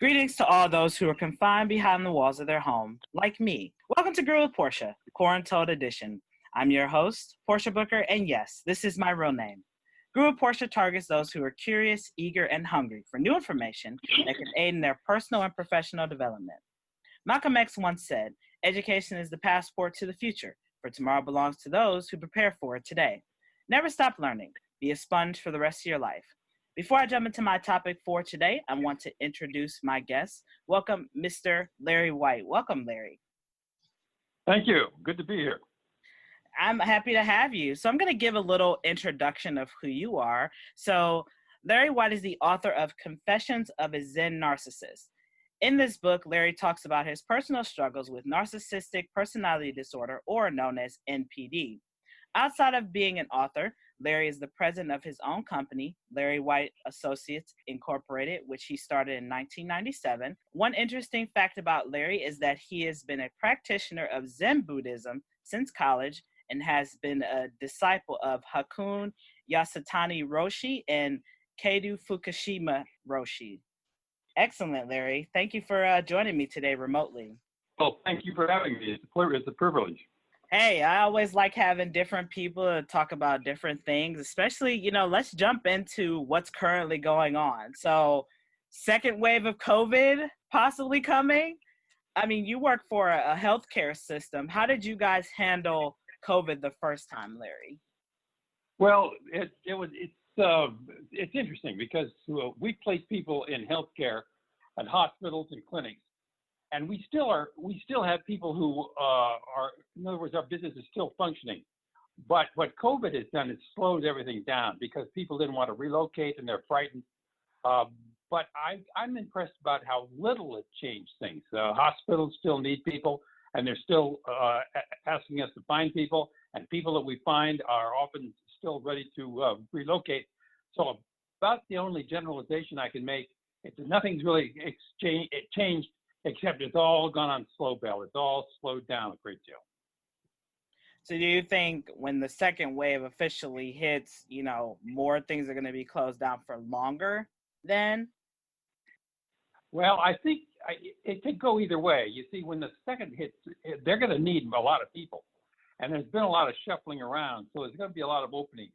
Greetings to all those who are confined behind the walls of their home, like me. Welcome to Grow with Portia, QuaranTOLD Edition. I'm your host, Portia Booker, and yes, this is my real name. Grow with Portia targets those who are curious, eager, and hungry for new information that can aid in their personal and professional development. Malcolm X once said, "Education is the passport to the future, for tomorrow belongs to those who prepare for it today." Never stop learning. Be a sponge for the rest of your life. Before I jump into my topic for today, I want to introduce my guest. Welcome, Mr. Larry White. Welcome, Larry. Thank you. Good to be here. I'm happy to have you. So I'm going to give a little introduction of who you are. So Larry White is the author of Confessions of a Zen Narcissist. In this book, Larry talks about his personal struggles with Narcissistic Personality Disorder, or known as NPD. Outside of being an author, Larry is the president of his own company, Larry White Associates Incorporated, which he started in 1997. One interesting fact about Larry is that he has been a practitioner of Zen Buddhism since college and has been a disciple of Hakuin Yasutani Roshi and Keido Fukushima Roshi. Excellent, Larry. Thank you for joining me today remotely. Well, thank you for having me. It's a privilege. Hey, I always like having different people to talk about different things, especially, let's jump into what's currently going on. So, second wave of COVID possibly coming. I mean, you work for a healthcare system. How did you guys handle COVID the first time, Larry? Well, it's interesting because we place people in healthcare at hospitals and clinics. And we still have people who are, in other words, our business is still functioning. But what COVID has done is slowed everything down because people didn't want to relocate and they're frightened. But I'm impressed about how little it changed things. Hospitals still need people, and they're still asking us to find people, and people that we find are often still ready to relocate. So about the only generalization I can make is that nothing's really changed. Except it's all gone on slow bell. It's all slowed down a great deal. So do you think when the second wave officially hits, more things are going to be closed down for longer then? Well, I think it could go either way. You see, when the second hits, they're going to need a lot of people. And there's been a lot of shuffling around, so there's going to be a lot of openings.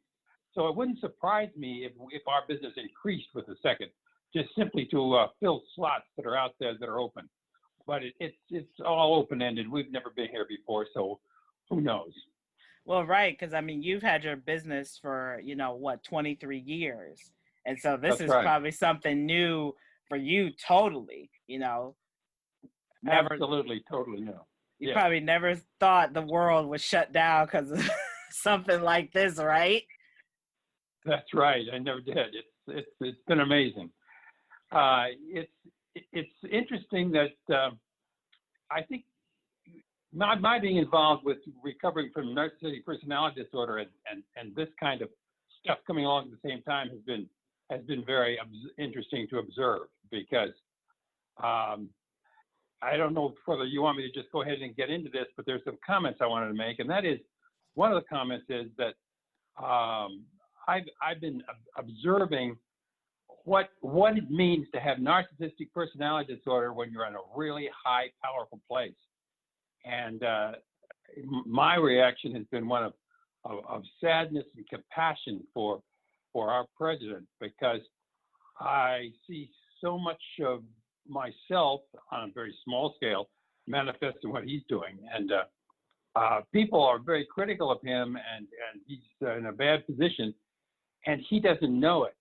So it wouldn't surprise me if our business increased with the second, just simply to fill slots that are out there that are open. But it's all open-ended. We've never been here before, so who knows? Well, right, because, you've had your business for, 23 years. And so this That's is right. probably something new for you totally, Never, absolutely, totally new. You probably never thought the world would shut down because of something like this, right? That's right. I never did. It's been amazing. It's interesting that I think my being involved with recovering from narcissistic personality disorder and this kind of stuff coming along at the same time has been very interesting to observe because I don't know whether you want me to just go ahead and get into this, but there's some comments I wanted to make, and that is one of the comments is that I've been observing what it means to have narcissistic personality disorder when you're in a really high, powerful place. And my reaction has been one of sadness and compassion for our president, because I see so much of myself on a very small scale manifest in what he's doing. And people are very critical of him, and he's in a bad position, and he doesn't know it.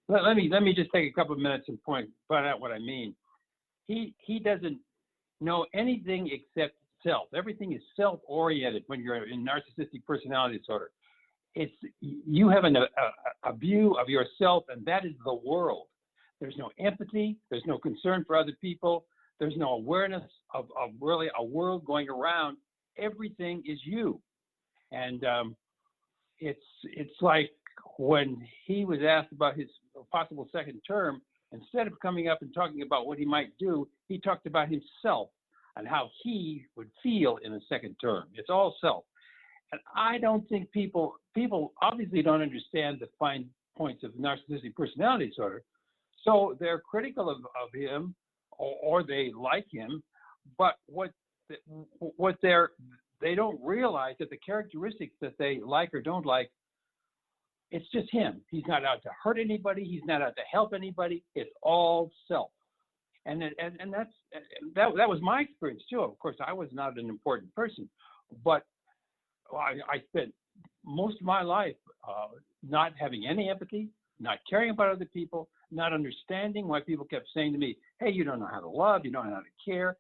Let me just take a couple of minutes and point out what I mean. He doesn't know anything except self. Everything is self-oriented when you're in narcissistic personality disorder. You have a view of yourself, and that is the world. There's no empathy. There's no concern for other people. There's no awareness of really a world going around. Everything is you, and it's like when he was asked about his possible second term, instead of coming up and talking about what he might do, he talked about himself and how he would feel in a second term. It's all self. And I don't think people obviously don't understand the fine points of narcissistic personality disorder. So they're critical of him, or they like him, but they don't realize that the characteristics that they like or don't like, it's just him. He's not out to hurt anybody. He's not out to help anybody. It's all self. And that was my experience too. Of course, I was not an important person, but I spent most of my life not having any empathy, not caring about other people, not understanding why people kept saying to me, "Hey, you don't know how to love. You don't know how to care."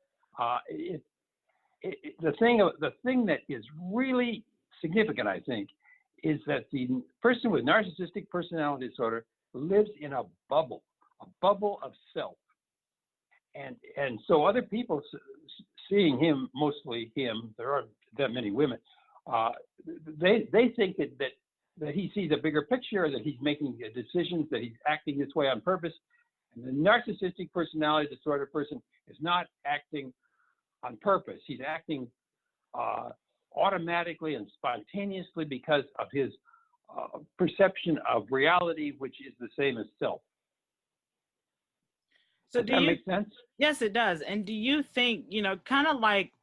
The thing that is really significant, I think, is that the person with narcissistic personality disorder lives in a bubble of self. And so other people seeing him, mostly him, there aren't that many women, they think that he sees a bigger picture, that he's making decisions, that he's acting this way on purpose. And the narcissistic personality disorder person is not acting on purpose. He's acting automatically and spontaneously because of his perception of reality, which is the same as self. So Does that make sense? Yes, it does. And do you think, kind of like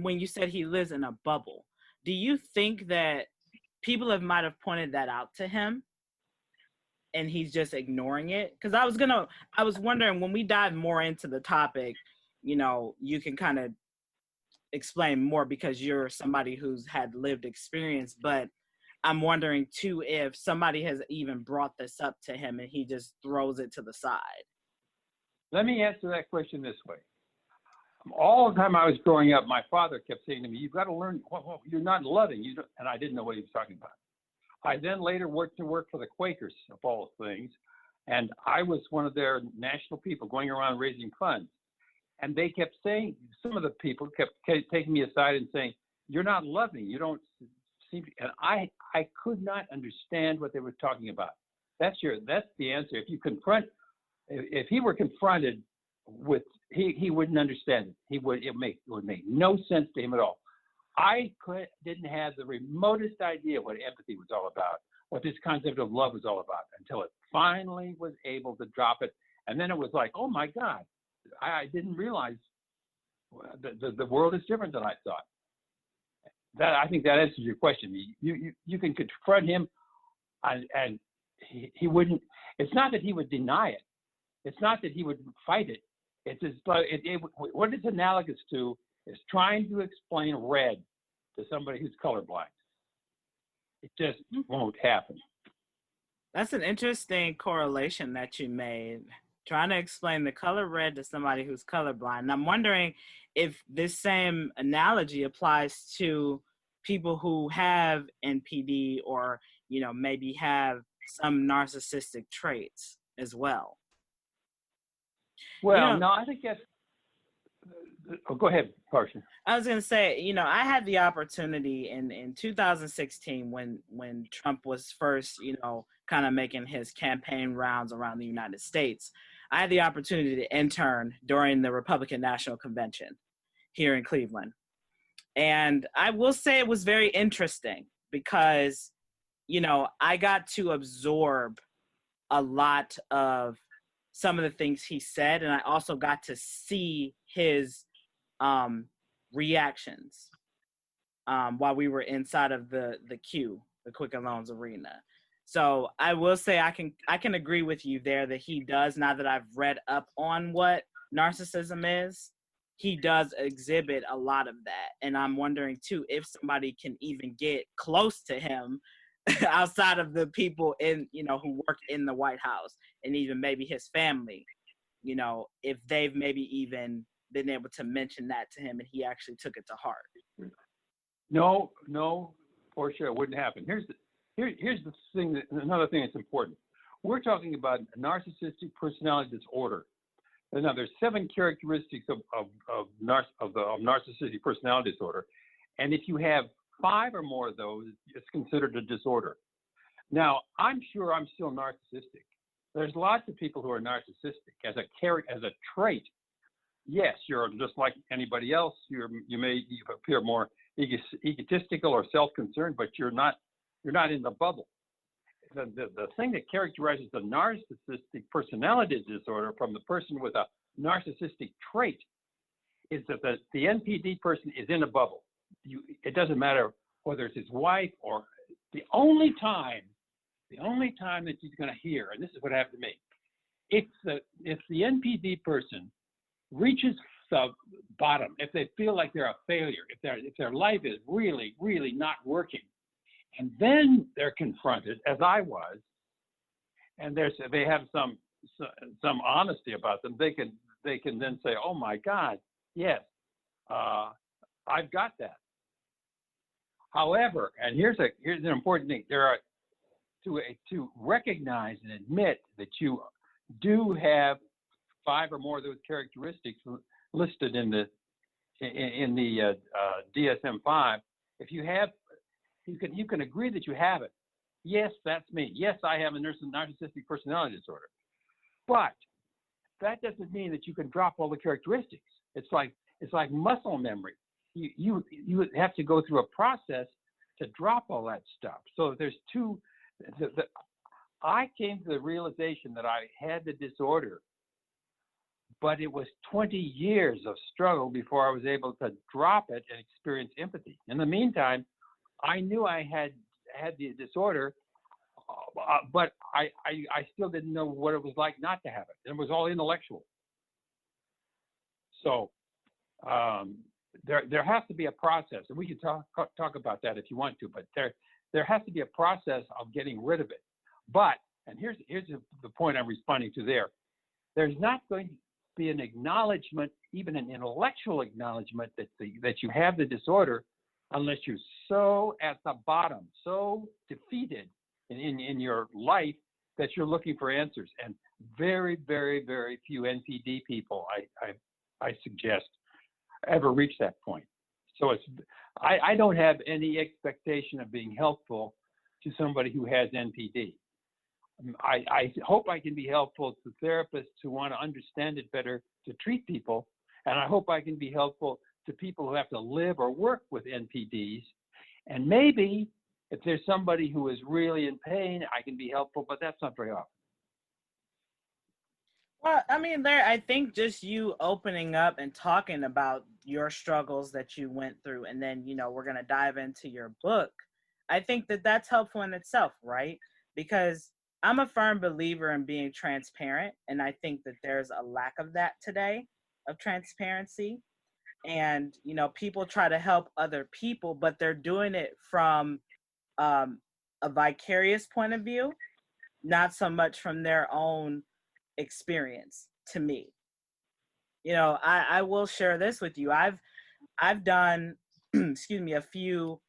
when you said he lives in a bubble, do you think that people might have pointed that out to him and he's just ignoring it? Because I was wondering, when we dive more into the topic, you can kind of explain more because you're somebody who's had lived experience, but I'm wondering too if somebody has even brought this up to him and he just throws it to the side. Let me answer that question this way. All the time I was growing up, my father kept saying to me, "You've got to learn, you're not loving." And I didn't know what he was talking about. I then later worked for the Quakers, of all things, and I was one of their national people going around raising funds. And they kept saying, some of the people kept taking me aside and saying, "You're not loving. You don't seem to," and I could not understand what they were talking about. That's the answer. If he were confronted with, he wouldn't understand it. It would make no sense to him at all. I didn't have the remotest idea what empathy was all about, what this concept of love was all about, until it finally was able to drop it. And then it was like, oh my God, I didn't realize the world is different than I thought. I think that answers your question. You can confront him, and he wouldn't. It's not that he would deny it. It's not that he would fight it. It's what it's analogous to is trying to explain red to somebody who's colorblind. It just won't happen. That's an interesting correlation that you made, trying to explain the color red to somebody who's colorblind. And I'm wondering if this same analogy applies to people who have NPD or, maybe have some narcissistic traits as well. Well, no, I think that's. Oh, go ahead, Portia. I was going to say, I had the opportunity in 2016 when Trump was first, kind of making his campaign rounds around the United States. I had the opportunity to intern during the Republican National Convention here in Cleveland. And I will say it was very interesting because, I got to absorb a lot of some of the things he said, and I also got to see his reactions while we were inside of the Quicken Loans Arena. So I will say I can agree with you there that he does, now that I've read up on what narcissism is, he does exhibit a lot of that. And I'm wondering too if somebody can even get close to him outside of the people who work in the White House, and even maybe his family, if they've maybe even been able to mention that to him and he actually took it to heart. No, Portia, it wouldn't happen. Here's the thing. Another thing that's important. We're talking about narcissistic personality disorder. And now there's 7 characteristics of narcissistic personality disorder, and if you have 5 or more of those, it's considered a disorder. Now, I'm sure I'm still narcissistic. There's lots of people who are narcissistic as a trait. Yes, you're just like anybody else. You appear more egotistical or self-concerned, but you're not in the bubble. the thing that characterizes the narcissistic personality disorder from the person with a narcissistic trait is that the NPD person is in a bubble. It doesn't matter whether it's his wife or the only time that he's going to hear, and this is what happened to me, if the NPD person reaches the bottom, if they feel like they're a failure, if their life is really, really not working, and then they're confronted, as I was, and they have some honesty about them, they can then say, oh my God, yes, I've got that. However, and here's an important thing: there are to recognize and admit that you do have 5 or more of those characteristics listed in the DSM-5. If you have, you can agree that you have it. Yes, that's me. Yes, I have a narcissistic personality disorder. But that doesn't mean that you can drop all the characteristics. It's like muscle memory. You have to go through a process to drop all that stuff. So there's two. I came to the realization that I had the disorder, but it was 20 years of struggle before I was able to drop it and experience empathy. In the meantime, I knew I had the disorder, but I still didn't know what it was like not to have it. It was all intellectual. So there has to be a process, and we can talk about that if you want to. But there has to be a process of getting rid of it. But, and here's the point I'm responding to there. There's not going to be an acknowledgement, even an intellectual acknowledgement that you have the disorder, unless you're so at the bottom, so defeated in your life that you're looking for answers. And very, very, very few NPD people, I suggest, ever reach that point. So I don't have any expectation of being helpful to somebody who has NPD. I hope I can be helpful to therapists who want to understand it better to treat people, and I hope I can be helpful to people who have to live or work with NPDs. And maybe if there's somebody who is really in pain, I can be helpful, but that's not very often. Well, I mean, I think just you opening up and talking about your struggles that you went through, and then, we're going to dive into your book. I think that that's helpful in itself, right? Because I'm a firm believer in being transparent, and I think that there's a lack of that today, of transparency. And, people try to help other people, but they're doing it from a vicarious point of view, not so much from their own experience. To me, I will share this with you. I've done a few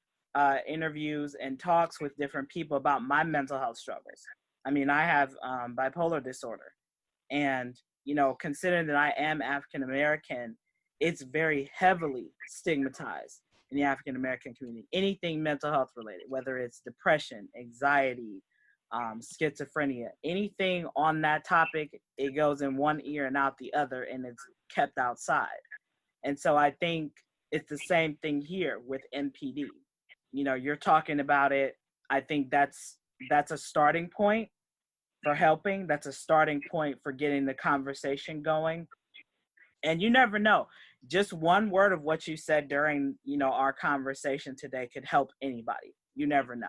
interviews and talks with different people about my mental health struggles. I mean, I have bipolar disorder, and considering that I am African American, it's very heavily stigmatized in the African American community. Anything mental health related, whether it's depression, anxiety, schizophrenia, anything on that topic, it goes in one ear and out the other, and it's kept outside. And so I think it's the same thing here with NPD. You're talking about it. I think that's a starting point for helping. That's a starting point for getting the conversation going. And you never know. Just one word of what you said during, our conversation today could help anybody. You never know.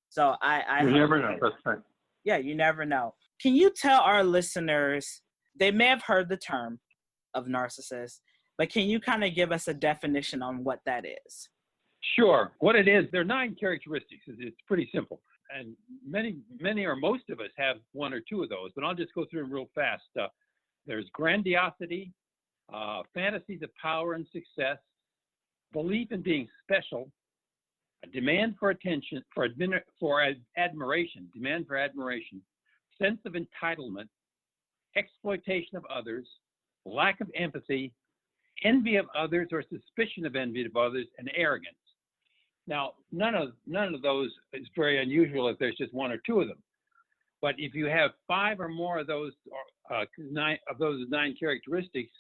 So you never know. That's right. Yeah, you never know. Can you tell our listeners, they may have heard the term of narcissist, but can you kind of give us a definition on what that is? Sure. What it is, there are 9 characteristics. It's pretty simple. And many or most of us have 1 or 2 of those, but I'll just go through them real fast. There's grandiosity, fantasies of power and success, belief in being special, a demand for attention, for admiration, demand for admiration, sense of entitlement, exploitation of others, lack of empathy, envy of others or suspicion of envy of others, and arrogance. Now, none of those is very unusual if there's just 1 or 2 of them. But if you have 5 or more of those 9 characteristics,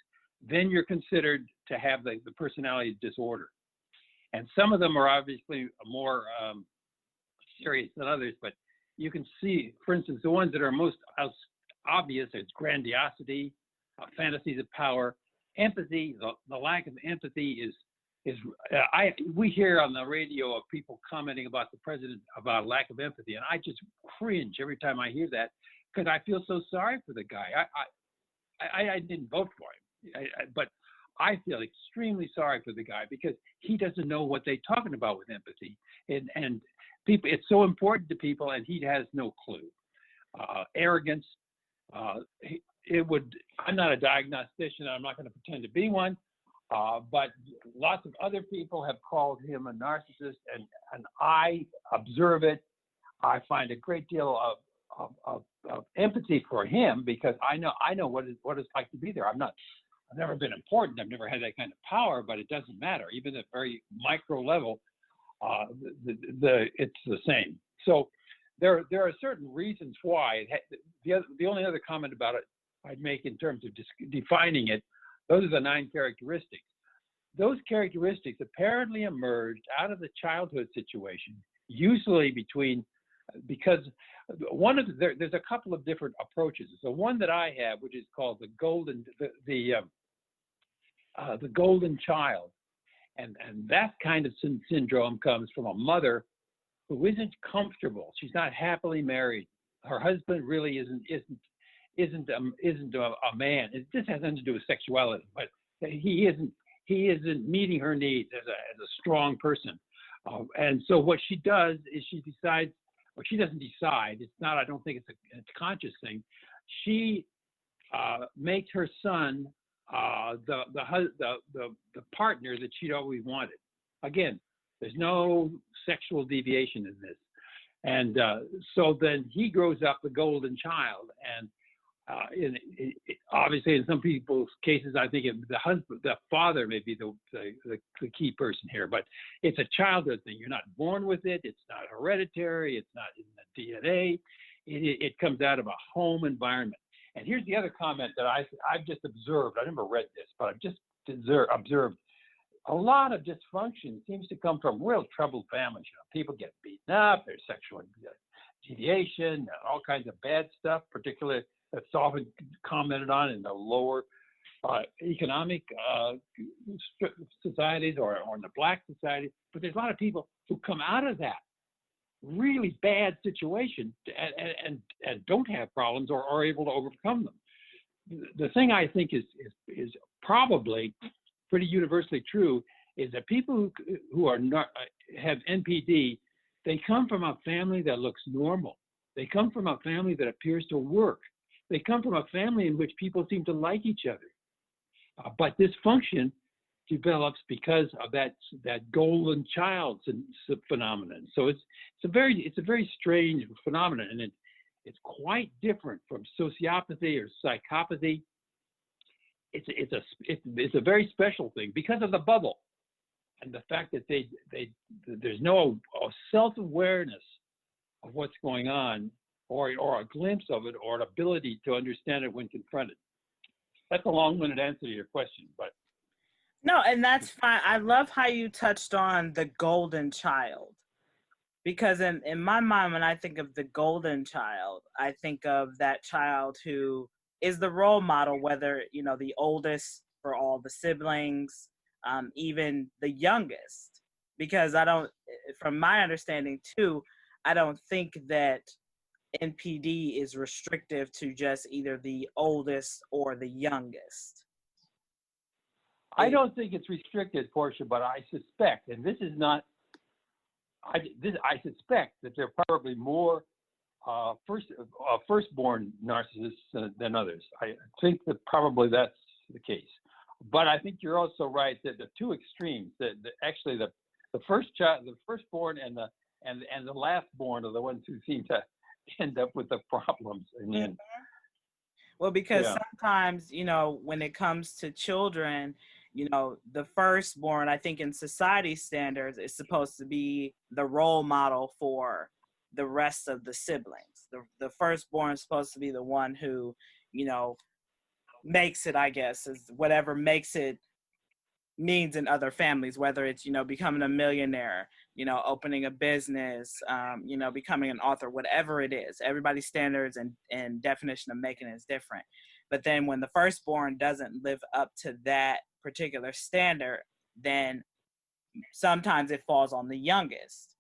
then you're considered to have the personality disorder. And some of them are obviously more serious than others, but you can see, for instance, the ones that are most obvious, it's grandiosity, fantasies of power, empathy. The lack of empathy we hear on the radio of people commenting about the president about lack of empathy, and I just cringe every time I hear that because I feel so sorry for the guy. I didn't vote for him, but I feel extremely sorry for the guy because he doesn't know what they're talking about with empathy, and people. It's so important to people, and he has no clue. Arrogance. I'm not a diagnostician. I'm not going to pretend to be one. But lots of other people have called him a narcissist, and I observe it. I find a great deal of empathy for him because I know what it's like to be there. I've never been important. I've never had that kind of power, but it doesn't matter. Even at very micro level, it's the same. So there are certain reasons why. The only other comment about it I'd make in terms of defining it, those are the 9 characteristics. Those characteristics apparently emerged out of the childhood situation, usually because there's a couple of different approaches. The one that I have, which is called the golden child, and that kind of syndrome comes from a mother who isn't comfortable. She's not happily married. Her husband really isn't a man. This has nothing to do with sexuality, but he isn't meeting her needs as a strong person. And so what she does is she decides, or she doesn't decide. It's not. I don't think it's a conscious thing. She makes her son the partner that she'd always wanted. Again, there's no sexual deviation in this. And so then he grows up the golden child, and obviously in some people's cases, I think the father may be the key person here, but it's a childhood thing. You're not born with it. It's not hereditary. It's not in the DNA. It comes out of a home environment. And here's the other comment that I've just observed. I never read this, but I've just observed a lot of dysfunction seems to come from real troubled families. People get beaten up. There's sexual deviation, all kinds of bad stuff, particularly that's often commented on in the lower economic societies or in the Black society. But there's a lot of people who come out of that really bad situation and don't have problems or are able to overcome them. The thing I think is probably pretty universally true is that people who are not have NPD, they come from a family that looks normal. They come from a family that appears to work. They come from a family in which people seem to like each other. But dysfunction develops because of that golden child phenomenon. So it's a very strange phenomenon, and it's quite different from sociopathy or psychopathy. It's a very special thing because of the bubble and the fact that there's no self-awareness of what's going on or a glimpse of it or an ability to understand it when confronted. That's a long-winded answer to your question, but no, and that's fine. I love how you touched on the golden child, because in my mind, when I think of the golden child, I think of that child who is the role model, whether, the oldest for all the siblings, even the youngest, because from my understanding too, I don't think that NPD is restrictive to just either the oldest or the youngest. I don't think it's restricted, Portia, but I suspect, and this is not, I suspect that there are probably more firstborn narcissists than others. I think that probably that's the case. But I think you're also right that the two extremes, actually the firstborn and the lastborn are the ones who seem to end up with the problems in the end. Well, because sometimes, when it comes to children, the firstborn, I think in society standards, is supposed to be the role model for the rest of the siblings. The firstborn is supposed to be the one who, makes it, I guess, is whatever makes it means in other families, whether it's, becoming a millionaire, opening a business, becoming an author, whatever it is. Everybody's standards and definition of making it is different. But then when the firstborn doesn't live up to that particular standard, then sometimes it falls on the youngest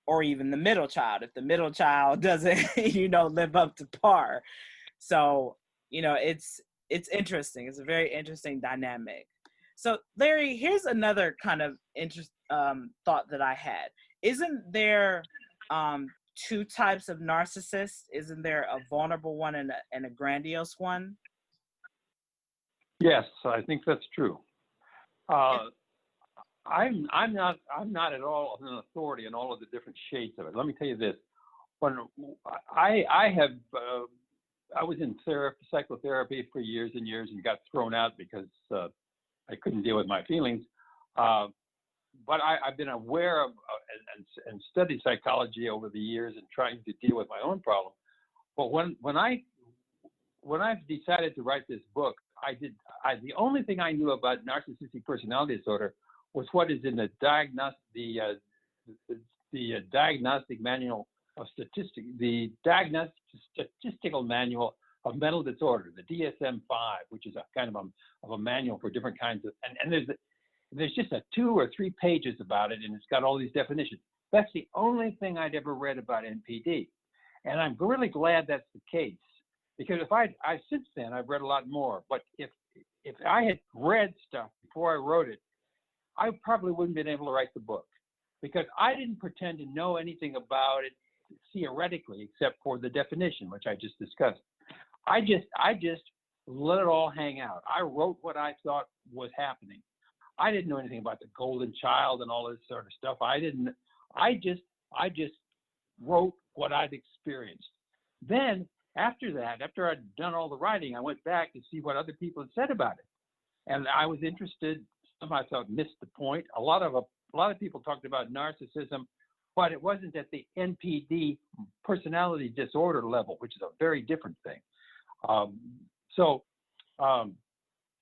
or even the middle child, if the middle child doesn't, live up to par. So, it's interesting. It's a very interesting dynamic. So, Larry, here's another kind of thought that I had. Isn't there two types of narcissists? Isn't there a vulnerable one and a grandiose one? Yes, I think that's true. I'm not at all an authority on all of the different shades of it. Let me tell you this: when I was in psychotherapy for years and years and got thrown out because I couldn't deal with my feelings. But I've been aware of and studied psychology over the years and trying to deal with my own problem. But when I decided to write this book, the only thing I knew about narcissistic personality disorder was what is in the diagnostic manual of statistics, the diagnostic statistical manual of mental disorder, the DSM-5, which is a kind of a manual for different kinds of, and there's just 2 or 3 pages about it, and it's got all these definitions. That's the only thing I'd ever read about NPD, and I'm really glad that's the case, because if I since then I've read a lot more. But if I had read stuff before I wrote it, I probably wouldn't have been able to write the book, because I didn't pretend to know anything about it theoretically, except for the definition, which I just discussed. I just let it all hang out. I wrote what I thought was happening. I didn't know anything about the golden child and all this sort of stuff. I just wrote what I'd experienced. Then after I'd done all the writing, I went back to see what other people had said about it. And I was interested. Some I thought missed the point. A lot of people talked about narcissism, but it wasn't at the NPD personality disorder level, which is a very different thing.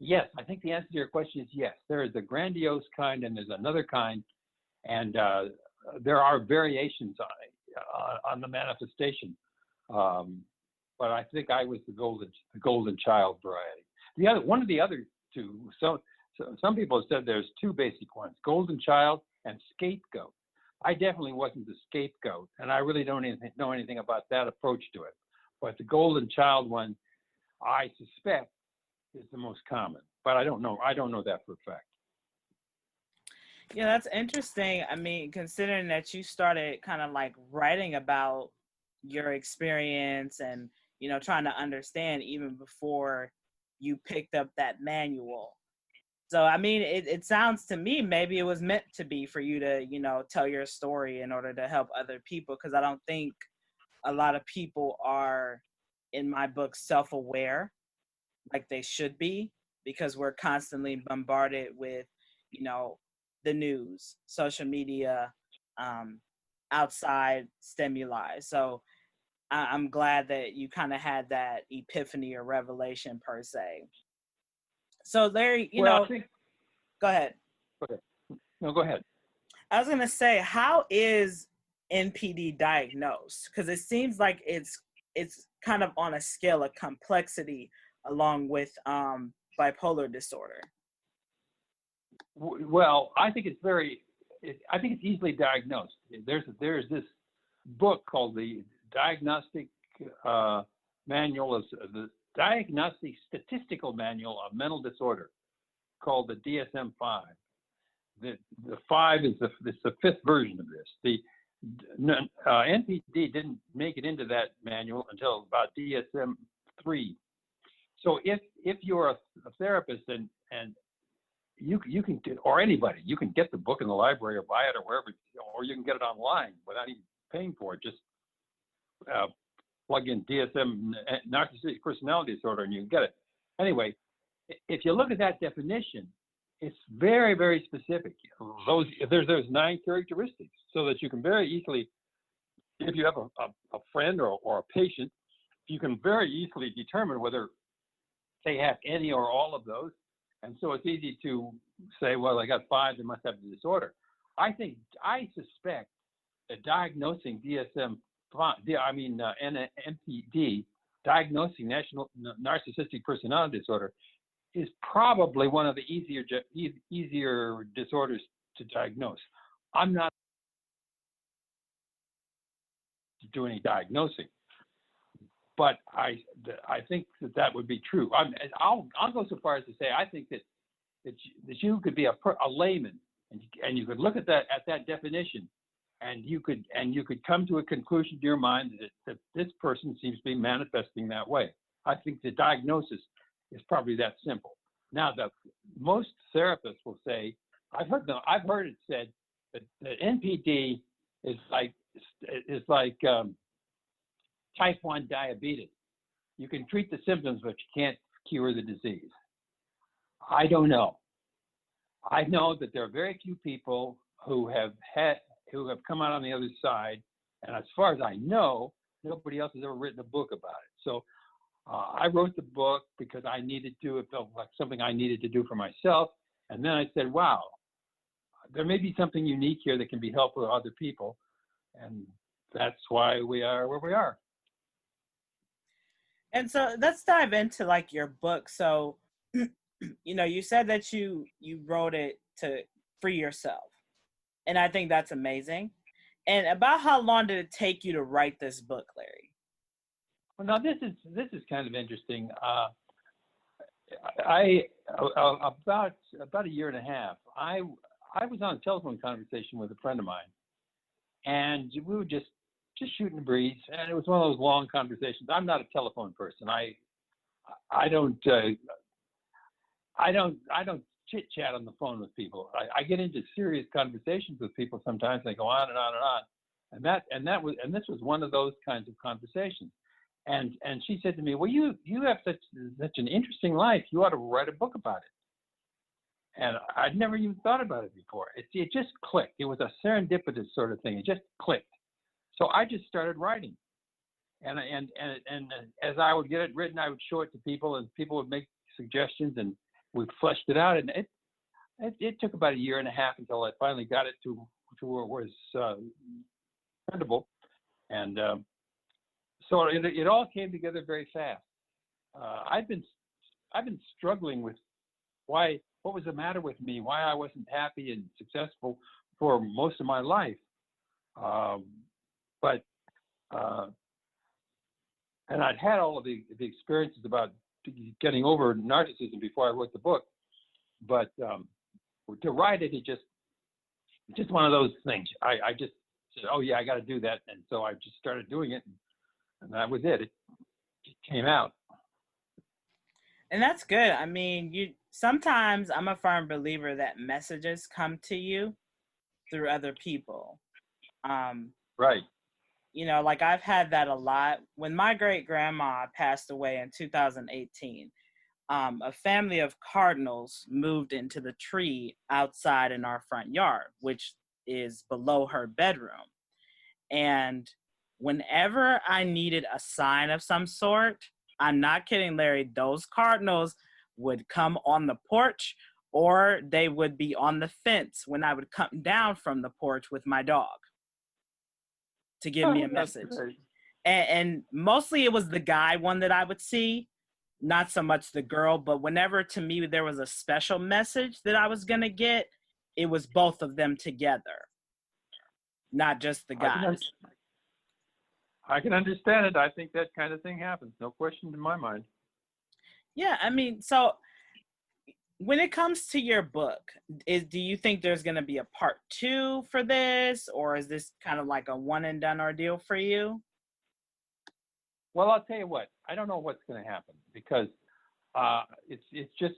Yes, I think the answer to your question is yes. There is the grandiose kind, and there's another kind, and there are variations on the manifestation. But I think I was the golden child variety. One of the other two. So some people have said there's 2 basic ones: golden child and scapegoat. I definitely wasn't the scapegoat, and I really don't know anything about that approach to it. But the golden child one, I suspect, is the most common, but I don't know that for a fact. Yeah, that's interesting. I mean, considering that you started kind of like writing about your experience and, trying to understand even before you picked up that manual. So, I mean, it sounds to me, maybe it was meant to be for you to, tell your story in order to help other people, because I don't think a lot of people are, in my book, self-aware like they should be, because we're constantly bombarded with, the news, social media, outside stimuli. So I'm glad that you kind of had that epiphany or revelation per se. So Larry, go ahead. Okay. No, go ahead. I was going to say, how is NPD diagnosed? Because it seems like it's kind of on a scale of complexity along with bipolar disorder. Well, I think it's easily diagnosed. There's this book called the Diagnostic Manual of the Diagnostic Statistical Manual of Mental Disorder, called the DSM-5. The 5 is the 5th version of this. The NPD didn't make it into that manual until about DSM-3. So if you're a therapist and you can get, or anybody, you can get the book in the library or buy it or wherever, or you can get it online without even paying for it. Just plug in DSM, Narcissistic Personality Disorder, and you can get it. Anyway, if you look at that definition, it's very, very specific. There's 9 characteristics, so that you can very easily, if you have a friend or a patient, you can very easily determine whether they have any or all of those. And so it's easy to say, well, I got 5, they must have the disorder. I suspect that diagnosing NPD, diagnosing Narcissistic Personality Disorder, is probably one of the easier disorders to diagnose. I'm not doing any diagnosing, but I think that would be true. I'll go so far as to say I think that you could be a layman, and you could look at that definition, and you could come to a conclusion in your mind that this person seems to be manifesting that way. I think the diagnosis is probably that simple. Now, most therapists will say, I've heard it said that NPD is like type 1 diabetes. You can treat the symptoms, but you can't cure the disease. I don't know. I know that there are very few people who have come out on the other side, and as far as I know, nobody else has ever written a book about it. So I wrote the book because I needed to. It felt like something I needed to do for myself, and then I said, "Wow, there may be something unique here that can be helpful to other people," and that's why we are where we are. And so let's dive into like your book. So, you said that you wrote it to free yourself. And I think that's amazing. And about how long did it take you to write this book, Larry? Well, now this is kind of interesting. About a year and a half, I was on a telephone conversation with a friend of mine, and we were just shooting the breeze, and it was one of those long conversations. I'm not a telephone person. I don't chit chat on the phone with people. I get into serious conversations with people sometimes. They go on and on and on, and this was one of those kinds of conversations. And she said to me, "Well, you have such an interesting life. You ought to write a book about it." And I'd never even thought about it before. It just clicked. It was a serendipitous sort of thing. It just clicked. So I just started writing, and as I would get it written, I would show it to people, and people would make suggestions, and we fleshed it out. And it took about a year and a half until I finally got it to where it was printable, and so it all came together very fast. I've been struggling with what was the matter with me, why I wasn't happy and successful for most of my life. And I'd had all of the experiences about getting over narcissism before I wrote the book, but to write it, it's just one of those things. I just said, "Oh yeah, I got to do that," and so I just started doing it, and that was it. It came out. And that's good. I mean, sometimes I'm a firm believer that messages come to you through other people. Right. Like I've had that a lot. When my great grandma passed away in 2018, a family of cardinals moved into the tree outside in our front yard, which is below her bedroom. And whenever I needed a sign of some sort, I'm not kidding, Larry, those cardinals would come on the porch, or they would be on the fence when I would come down from the porch with my dog to give me a message. And mostly it was the guy one that I would see, not so much the girl, but whenever to me there was a special message that I was going to get, it was both of them together, not just the guys. I can understand it. I think that kind of thing happens. No question in my mind. Yeah, I mean, so when it comes to your book, do you think there's going to be a part 2 for this, or is this kind of like a one and done ordeal for you? Well, I'll tell you what. I don't know what's going to happen because it's just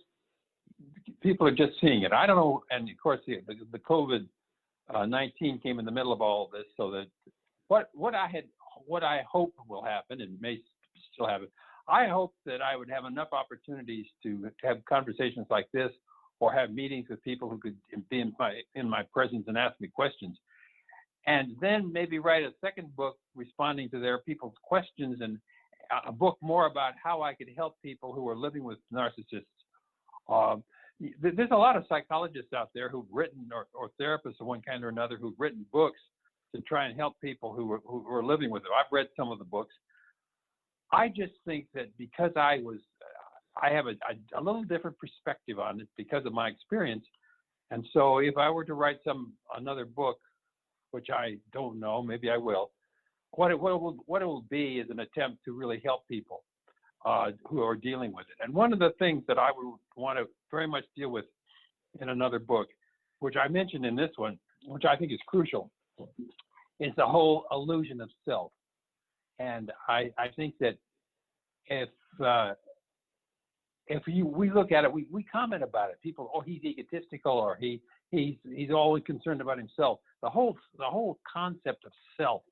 people are just seeing it. I don't know, and of course the COVID-19 came in the middle of all of this, so that what I hope will happen, and may still happen. I hope that I would have enough opportunities to have conversations like this, or have meetings with people who could be in my presence and ask me questions, and then maybe write a second book responding to their people's questions, and a book more about how I could help people who are living with narcissists. there's a lot of psychologists out there who've written, or therapists of one kind or another, who've written books to try and help people who are living with it. I've read some of the books. I just think that because I have a little different perspective on it because of my experience. And so if I were to write another book, which I don't know, maybe I will, what it will be is an attempt to really help people who are dealing with it. And one of the things that I would want to very much deal with in another book, which I mentioned in this one, which I think is crucial, is the whole illusion of self. And I think that if we look at it, we comment about it. People, oh, he's egotistical, or he's always concerned about himself. The whole concept of self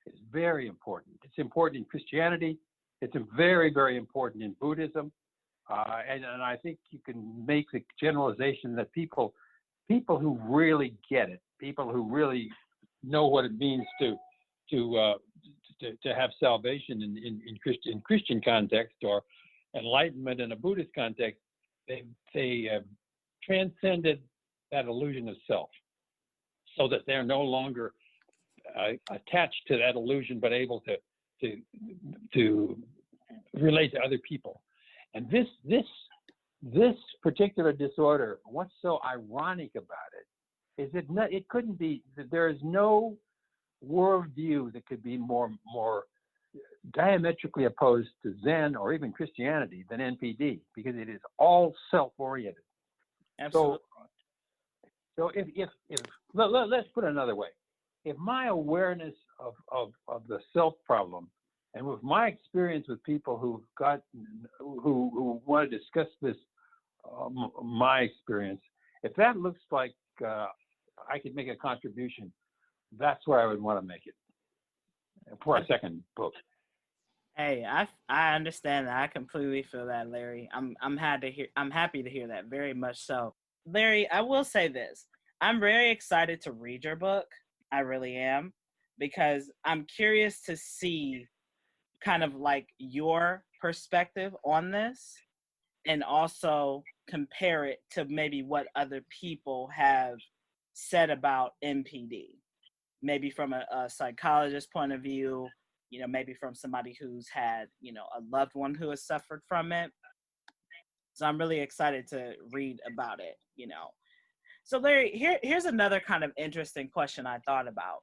is very important. It's important in Christianity. It's very, very important in Buddhism. And I think you can make the generalization that people who really get it, people who really know what it means to have salvation in Christian context, or enlightenment in a Buddhist context, they transcended that illusion of self, so that they're no longer attached to that illusion, but able to relate to other people. And this particular disorder, what's so ironic about it is it couldn't be, there is no worldview that could be more diametrically opposed to Zen or even Christianity than NPD, because it is all self-oriented. Absolutely. So if let's put it another way. If my awareness of the self problem, and with my experience with people who want to discuss this, my experience, if that looks like I could make a contribution, that's where I would want to make it for a second book. Hey, I understand that. I completely feel that, Larry. I'm happy to hear that, very much so. Larry, I will say this. I'm very excited to read your book. I really am, because I'm curious to see kind of like your perspective on this, and also compare it to maybe what other people have said about NPD, maybe from a psychologist's point of view, maybe from somebody who's had, a loved one who has suffered from it. So I'm really excited to read about it, So Larry, here's another kind of interesting question I thought about.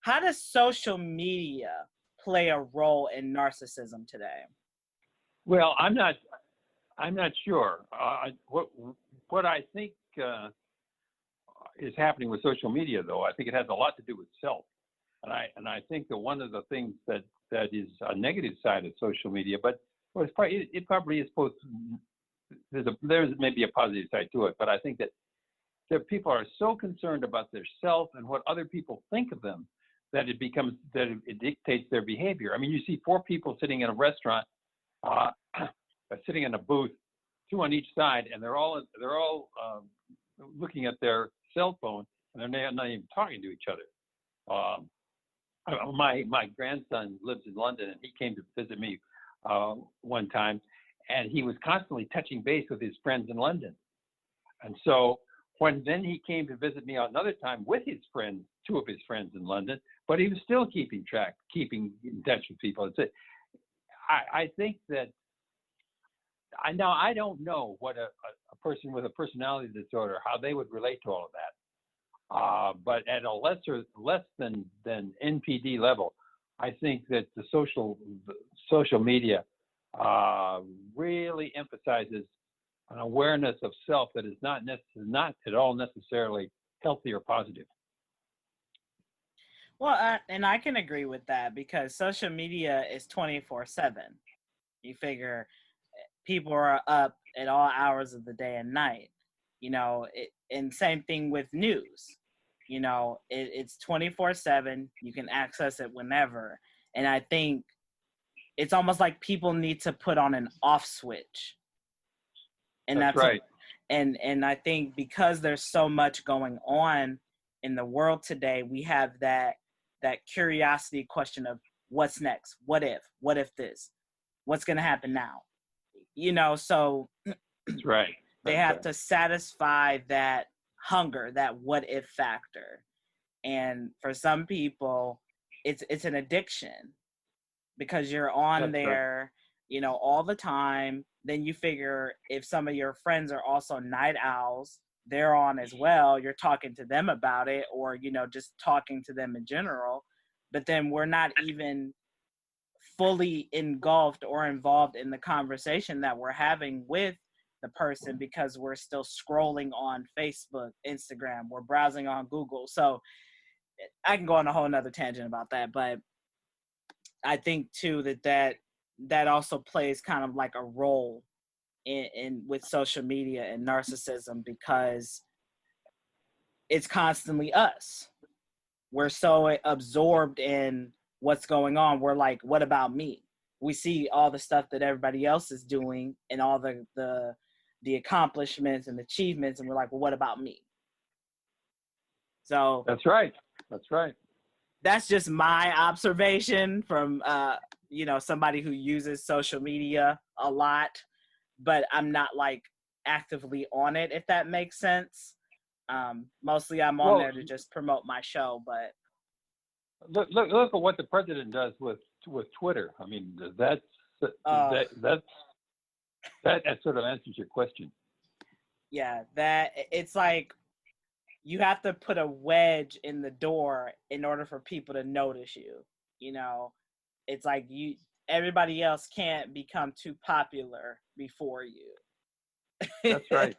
How does social media play a role in narcissism today? Well, I'm not sure. What I think is happening with social media, though, I think it has a lot to do with self. And I think that one of the things that is a negative side of social media, but it probably is both. There's maybe a positive side to it, but I think that people are so concerned about their self and what other people think of them that it dictates their behavior. I mean, you see 4 people sitting in a restaurant, sitting in a booth, 2 on each side, and they're all looking at their cell phone, and they're not even talking to each other. My grandson lives in London, and he came to visit me one time, and he was constantly touching base with his friends in London. And so then he came to visit me another time with his friends, 2 of his friends in London, but he was still keeping in touch with people. I think that I don't know what a person with a personality disorder, how they would relate to all of that. But at a less than NPD level, I think that the social media really emphasizes an awareness of self that is not at all necessarily healthy or positive. Well, and I can agree with that, because social media is 24/7. You figure people are up at all hours of the day and night, and same thing with news. It's 24/7. You can access it whenever. And I think it's almost like people need to put on an off switch. And that's right. And I think because there's so much going on in the world today, we have that curiosity question of what's next? What if this? What's going to happen now? So that's right. They have to satisfy that hunger, that what if factor. And for some people, it's an addiction because you're on there, you know, all the time. Then you figure if some of your friends are also night owls, they're on as well. You're talking to them about it, or, you know, just talking to them in general. But then we're not even fully engulfed or involved in the conversation that we're having with the person because we're still scrolling on Facebook, Instagram, we're browsing on Google. So I can go on a whole nother tangent about that, but I think too that also plays kind of like a role in with social media and narcissism, because it's constantly us. We're so absorbed in what's going on. We're like, what about me? We see all the stuff that everybody else is doing and all the accomplishments and achievements, and we're like, well, what about me? So that's right. That's right. That's just my observation from you know, somebody who uses social media a lot, but I'm not like actively on it, if that makes sense. Mostly I'm on there to just promote my show, but look at what the president does with Twitter. I mean, that sort of answers your question. Yeah, that it's like you have to put a wedge in the door in order for people to notice you. You know, it's like everybody else can't become too popular before you. That's right.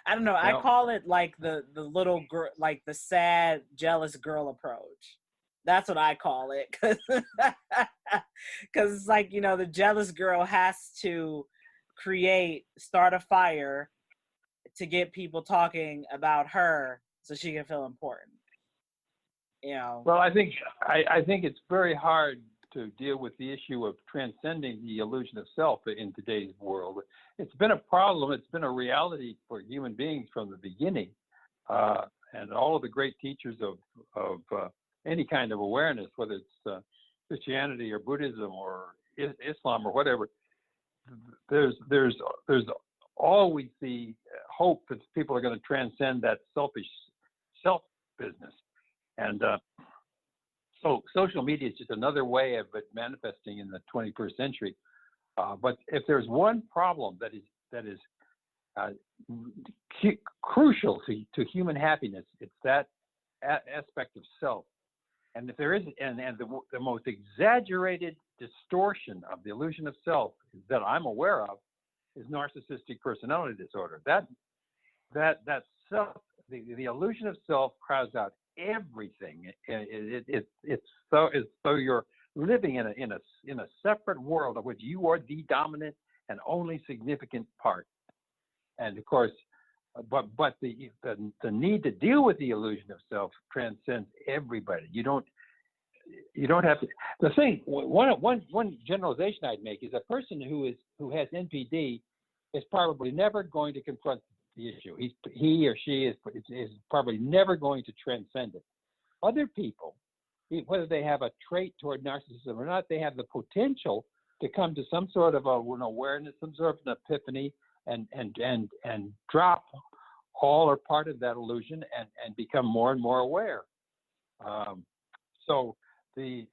I don't know. I call it like the little girl, like the sad, jealous girl approach. That's what I call it. Because it's like, you know, the jealous girl has to start a fire to get people talking about her so she can feel important. You know. Well, I think it's very hard to deal with the issue of transcending the illusion of self in today's world. It's been a problem. It's been a reality for human beings from the beginning, and all of the great teachers of any kind of awareness, whether it's Christianity or Buddhism or Islam or whatever. There's always the hope that people are going to transcend that selfish self business, and so social media is just another way of it manifesting in the 21st century. But if there's one problem that is crucial to human happiness, it's that aspect of self. And if there is, and the most exaggerated distortion of the illusion of self that I'm aware of is narcissistic personality disorder. That self, the illusion of self crowds out everything. It's so you're living in a separate world of which you are the dominant and only significant part. And of course, but the need to deal with the illusion of self transcends everybody. You don't have to. The thing, one generalization I'd make is a person who has NPD is probably never going to confront the issue. He or she is probably never going to transcend it. Other people, whether they have a trait toward narcissism or not, they have the potential to come to some sort of an awareness, some sort of an epiphany, and drop all or part of that illusion and become more and more aware. So the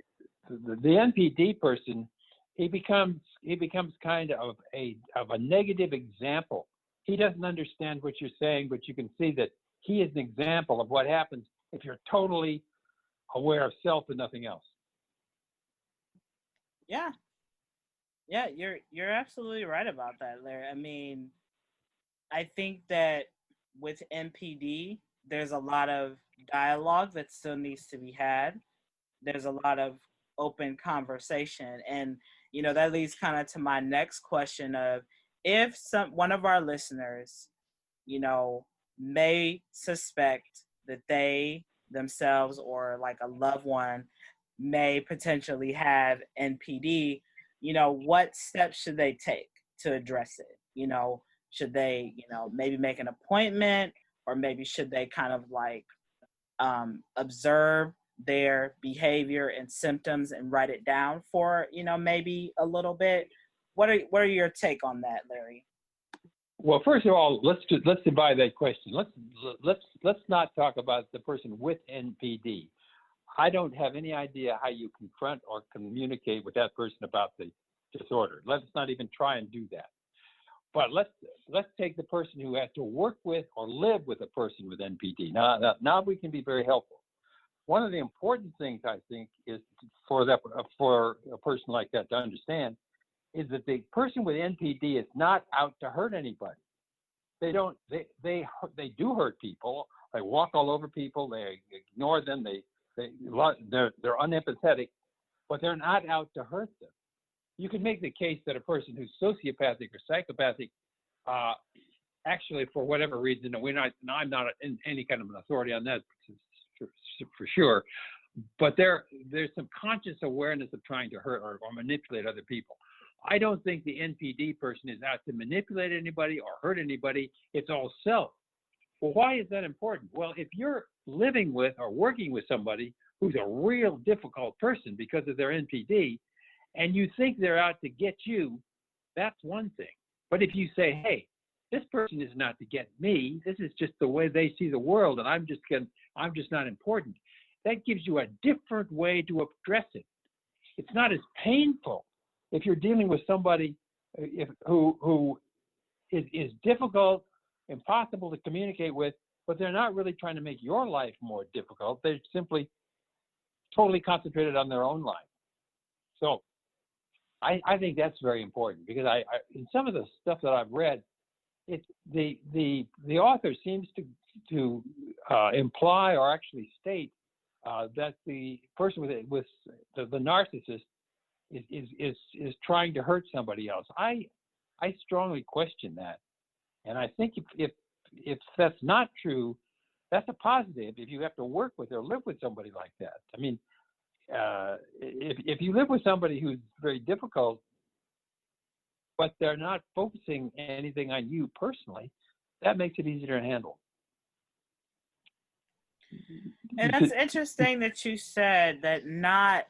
NPD person, he becomes kind of a negative example. He doesn't understand what you're saying, but you can see that he is an example of what happens if you're totally aware of self and nothing else. Yeah, you're absolutely right about that, Larry. I mean, I think that with NPD, there's a lot of dialogue that still needs to be had. There's a lot of open conversation, and you know that leads kind of to my next question of if one of our listeners, you know, may suspect that they themselves or like a loved one may potentially have NPD, you know, what steps should they take to address it? You know, should they, you know, maybe make an appointment, or maybe should they kind of like observe their behavior and symptoms and write it down for, you know, maybe a little bit? What are your take on that, Larry? Well, first of all, let's divide that question. Let's not talk about the person with NPD. I don't have any idea how you confront or communicate with that person about the disorder. Let's not even try and do that. But let's take the person who has to work with or live with a person with NPD. Now we can be very helpful. One of the important things I think is for a person like that to understand is that the person with NPD is not out to hurt anybody. They do hurt people. They walk all over people. They ignore them. They're unempathetic, but they're not out to hurt them. You can make the case that a person who's sociopathic or psychopathic, actually, for whatever reason, I'm not in any kind of an authority on that for sure, but there's some conscious awareness of trying to hurt or manipulate other people. I don't think the NPD person is out to manipulate anybody or hurt anybody. It's all self. Well, why is that important? Well, if you're living with or working with somebody who's a real difficult person because of their NPD, and you think they're out to get you, that's one thing. But if you say, hey, this person is not to get me, this is just the way they see the world, and I'm just not important, that gives you a different way to address it. It's not as painful if you're dealing with somebody who is difficult, impossible to communicate with, but they're not really trying to make your life more difficult. They're simply totally concentrated on their own life. So I think that's very important, because I in some of the stuff that I've read, the author seems to imply or actually state that the person with the narcissist is trying to hurt somebody else. I strongly question that, and I think if that's not true, that's a positive. If you have to work with or live with somebody like that, I mean, if you live with somebody who's very difficult, but they're not focusing anything on you personally, that makes it easier to handle. And that's interesting that you said that not,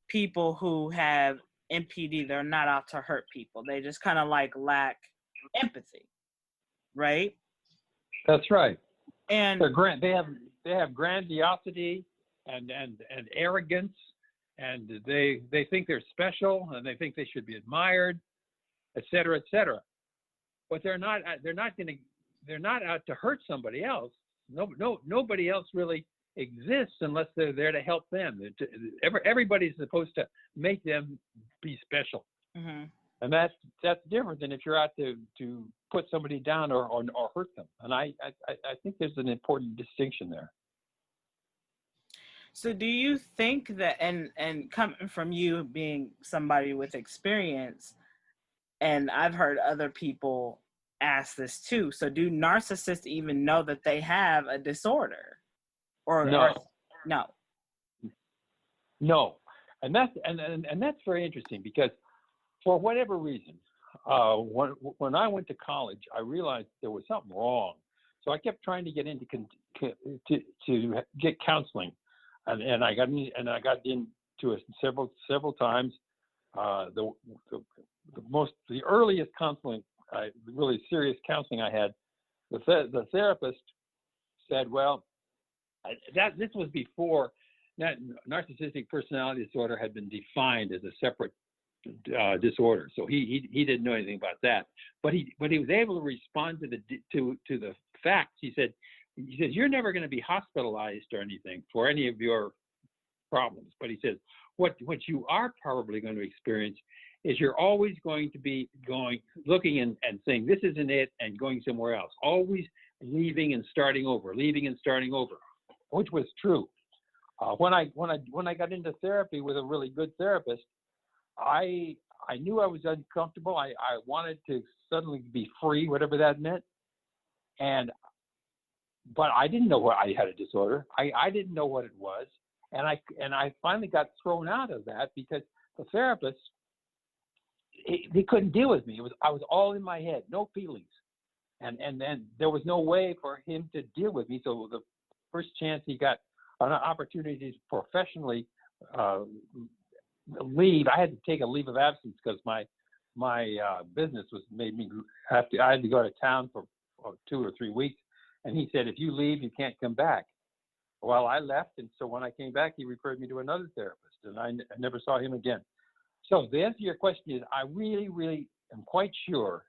people who have NPD, they're not out to hurt people. They just kind of like lack empathy, right? That's right. And they have grandiosity and arrogance, and they think they're special, and they think they should be admired, et cetera, et cetera. But they're not out to hurt somebody else. Nobody else really exists unless they're there to help them. Everybody's supposed to make them be special. Mm-hmm. And that's different than if you're out to put somebody down or hurt them. And I think there's an important distinction there. So do you think that, and coming from you being somebody with experience, and I've heard other people ask this too, so do narcissists even know that they have a disorder? No. And that's very interesting, because for whatever reason, when I went to college, I realized there was something wrong. So I kept trying to get into to get counseling, and I got into it several times. The earliest counseling, really serious counseling I had, the therapist said, well, this was before that narcissistic personality disorder had been defined as a separate disorder. So he didn't know anything about that, but he was able to respond to the facts. He says you're never going to be hospitalized or anything for any of your problems, but he says what you are probably going to experience is you're always going to be looking and saying this isn't it and going somewhere else, always leaving and starting over, which was true. When I got into therapy with a really good therapist, I knew I was uncomfortable. I wanted to suddenly be free, whatever that meant. But I didn't know I had a disorder. I didn't know what it was. And I finally got thrown out of that because the therapist, he couldn't deal with me. I was all in my head, no feelings. And then there was no way for him to deal with me. So the first chance he got an opportunity to professionally leave, I had to take a leave of absence because my business made me I had to go to town for 2 or 3 weeks, and he said, if you leave, you can't come back. Well, I left, and so when I came back, he referred me to another therapist, and I never saw him again. So the answer to your question is, I really, really am quite sure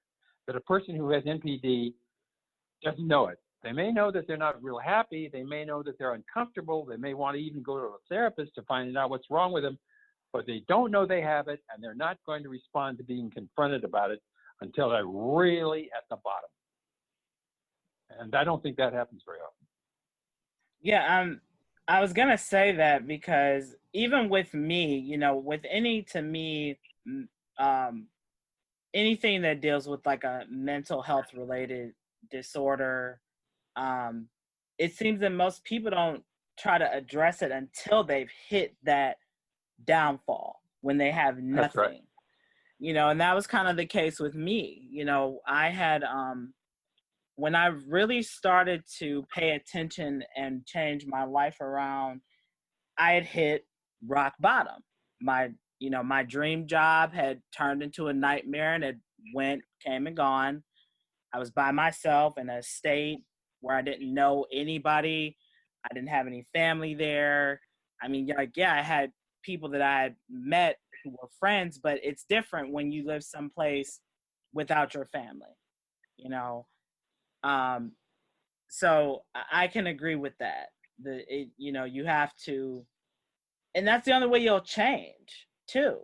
that a person who has NPD doesn't know it. They may know that they're not real happy. They may know that they're uncomfortable. They may want to even go to a therapist to find out what's wrong with them, but they don't know they have it, and they're not going to respond to being confronted about it until they're really at the bottom. And I don't think that happens very often. Yeah, I was gonna say that because even with me, you know, with anything that deals with like a mental health related disorder, it seems that most people don't try to address it until they've hit that downfall, when they have nothing. That's right. You know, and that was kind of the case with me. You know, I had when I really started to pay attention and change my life around, I had hit rock bottom. My dream job had turned into a nightmare, and it came and gone. I was by myself in a state where I didn't know anybody. I didn't have any family there. I mean, like, yeah, I had people that I had met who were friends, but it's different when you live someplace without your family, you know? So I can agree with that. You have to, and that's the only way you'll change too.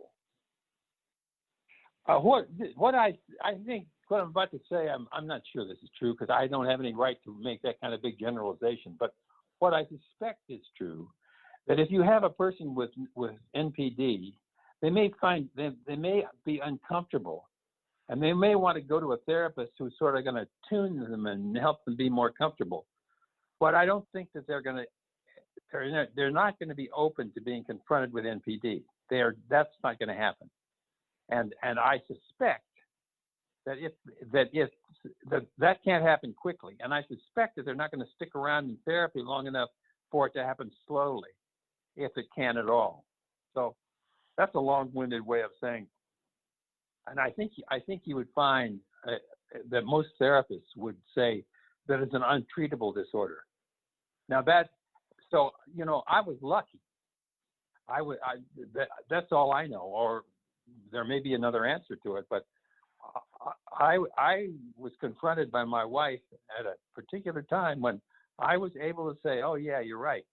What I think what I'm about to say, I'm not sure this is true because I don't have any right to make that kind of big generalization. But what I suspect is true, that if you have a person with NPD, they may be uncomfortable, and they may want to go to a therapist who's sort of going to tune them and help them be more comfortable. But I don't think that they're not going to be open to being confronted with NPD. That's not going to happen. And I suspect that can't happen quickly. And I suspect that they're not going to stick around in therapy long enough for it to happen slowly, if it can at all. So that's a long-winded way of saying. And I think you would find that most therapists would say that it's an untreatable disorder. Now I was lucky. That's all I know, or there may be another answer to it, but I was confronted by my wife at a particular time when I was able to say, "Oh yeah, you're right."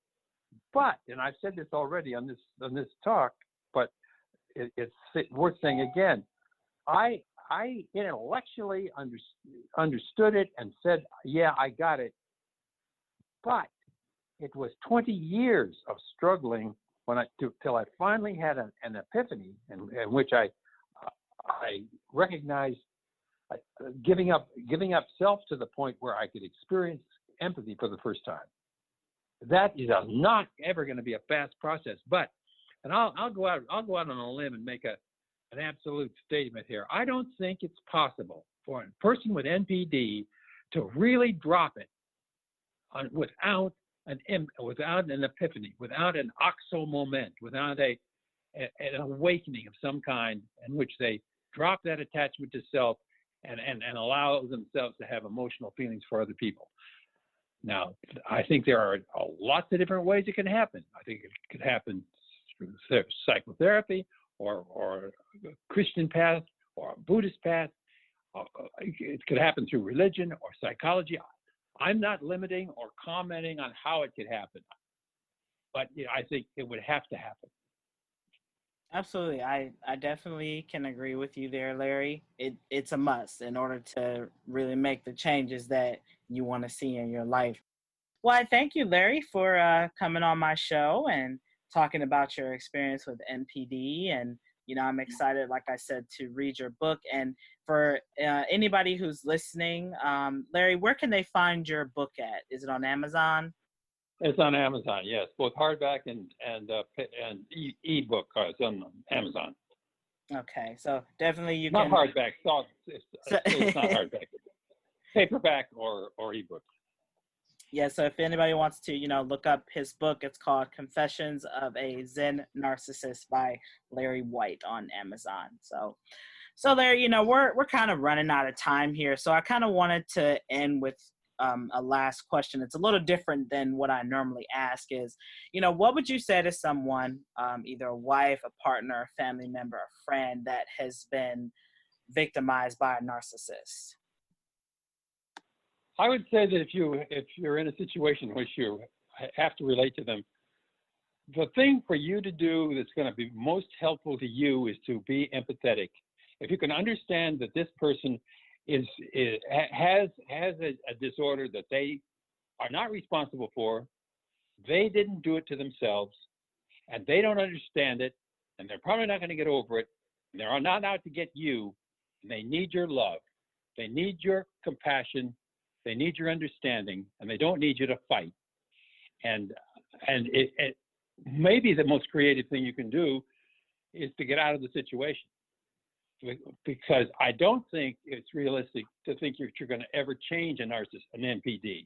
But, and I've said this already on this talk, but it's worth saying again. I intellectually understood it and said, "Yeah, I got it." But it was 20 years of struggling till I finally had an epiphany in which I recognized giving up self to the point where I could experience empathy for the first time. That is not ever going to be a fast process, and I'll go out on a limb and make an absolute statement here. I don't think it's possible for a person with NPD to really drop it without an epiphany, without an oxo moment, without an awakening of some kind in which they drop that attachment to self and allow themselves to have emotional feelings for other people. Now, I think there are lots of different ways it can happen. I think it could happen through psychotherapy or a Christian path or a Buddhist path. It could happen through religion or psychology. I'm not limiting or commenting on how it could happen, but I think it would have to happen. Absolutely. I definitely can agree with you there, Larry. It's a must in order to really make the changes that you want to see in your life. Well, I thank you, Larry, for coming on my show and talking about your experience with NPD. And, I'm excited, like I said, to read your book. And for anybody who's listening, Larry, where can they find your book at? Is it on Amazon? It's on Amazon, yes, both hardback and ebook. It's on Amazon. Okay, so definitely you not can. Not hardback. It's not hardback. Paperback or ebook. Yeah, so if anybody wants to, look up his book, it's called Confessions of a Zen Narcissist by Larry White on Amazon. So So there, we're kind of running out of time here. So I kind of wanted to end with a last question. It's a little different than what I normally ask is, what would you say to someone, either a wife, a partner, a family member, a friend that has been victimized by a narcissist? I would say that if you're in a situation in which you have to relate to them, the thing for you to do that's going to be most helpful to you is to be empathetic. If you can understand that this person has a disorder that they are not responsible for, they didn't do it to themselves, and they don't understand it, and they're probably not going to get over it, and they're not out to get you, and they need your love, they need your compassion, they need your understanding, and they don't need you to fight. And it maybe the most creative thing you can do is to get out of the situation, because I don't think it's realistic to think you're going to ever change an NPD.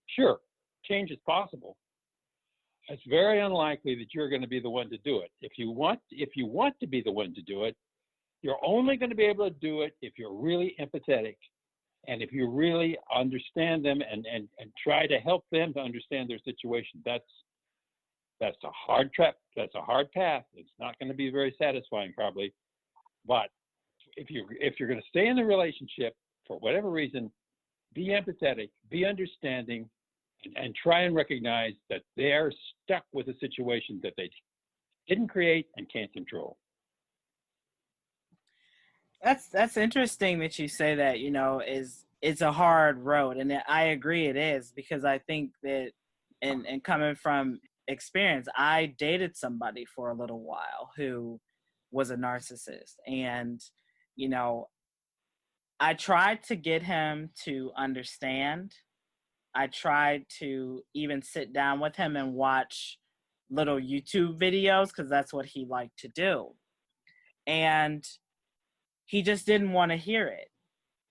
Sure, change is possible. It's very unlikely that you're going to be the one to do it. If you want to be the one to do it, you're only going to be able to do it if you're really empathetic, and if you really understand them and try to help them to understand their situation. That's a hard trap. That's a hard path. It's not going to be very satisfying, probably. But if you're going to stay in the relationship for whatever reason, be empathetic, be understanding, and try and recognize that they're stuck with a situation that they didn't create and can't control. That's interesting that you say that, it's a hard road. And I agree it is, because I think that, and coming from experience, I dated somebody for a little while who was a narcissist. And, I tried to get him to understand. I tried to even sit down with him and watch little YouTube videos, because that's what he liked to do. And he just didn't want to hear it.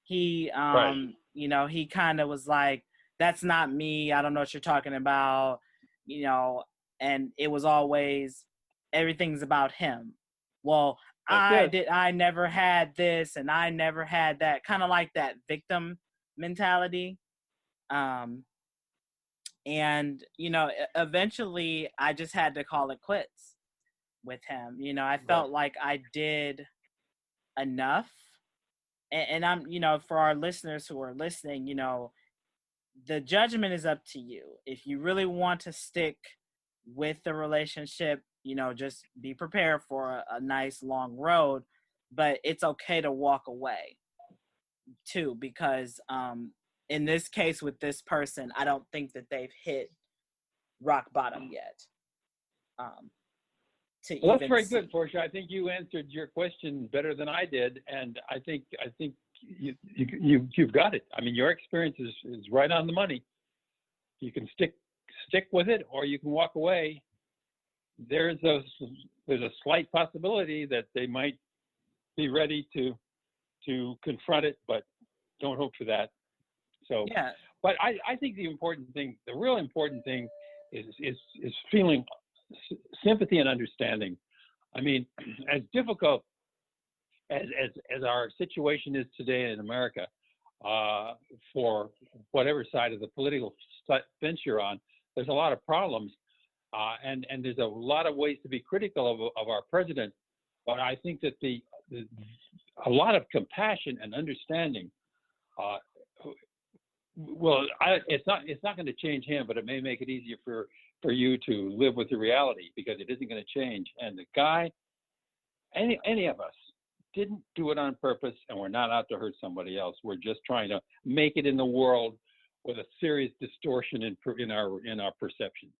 He, Right. he kind of was like, that's not me. I don't know what you're talking about, and it was always, everything's about him. Well, I never had this and I never had that, kind of like that victim mentality. And, eventually I just had to call it quits with him. I felt like I did enough. And I'm, for our listeners who are listening, the judgment is up to you. If you really want to stick with the relationship, just be prepared for a nice long road, but it's okay to walk away too, because in this case with this person, I don't think that they've hit rock bottom yet. Well, that's very good, Portia. I think you answered your question better than I did, and I think you've got it. I mean, your experience is right on the money. You can stick with it, or you can walk away. There's a slight possibility that they might be ready to confront it, but don't hope for that. So, yeah. But I think the real important thing is feeling sympathy and understanding. I mean, as difficult as our situation is today in America, for whatever side of the political fence you're on, there's a lot of problems, and there's a lot of ways to be critical of our president. But I think that a lot of compassion and understanding, it's not going to change him, but it may make it easier for you to live with the reality, because it isn't going to change. And the guy, any of us, didn't do it on purpose, and we're not out to hurt somebody else. We're just trying to make it in the world with a serious distortion in our perception.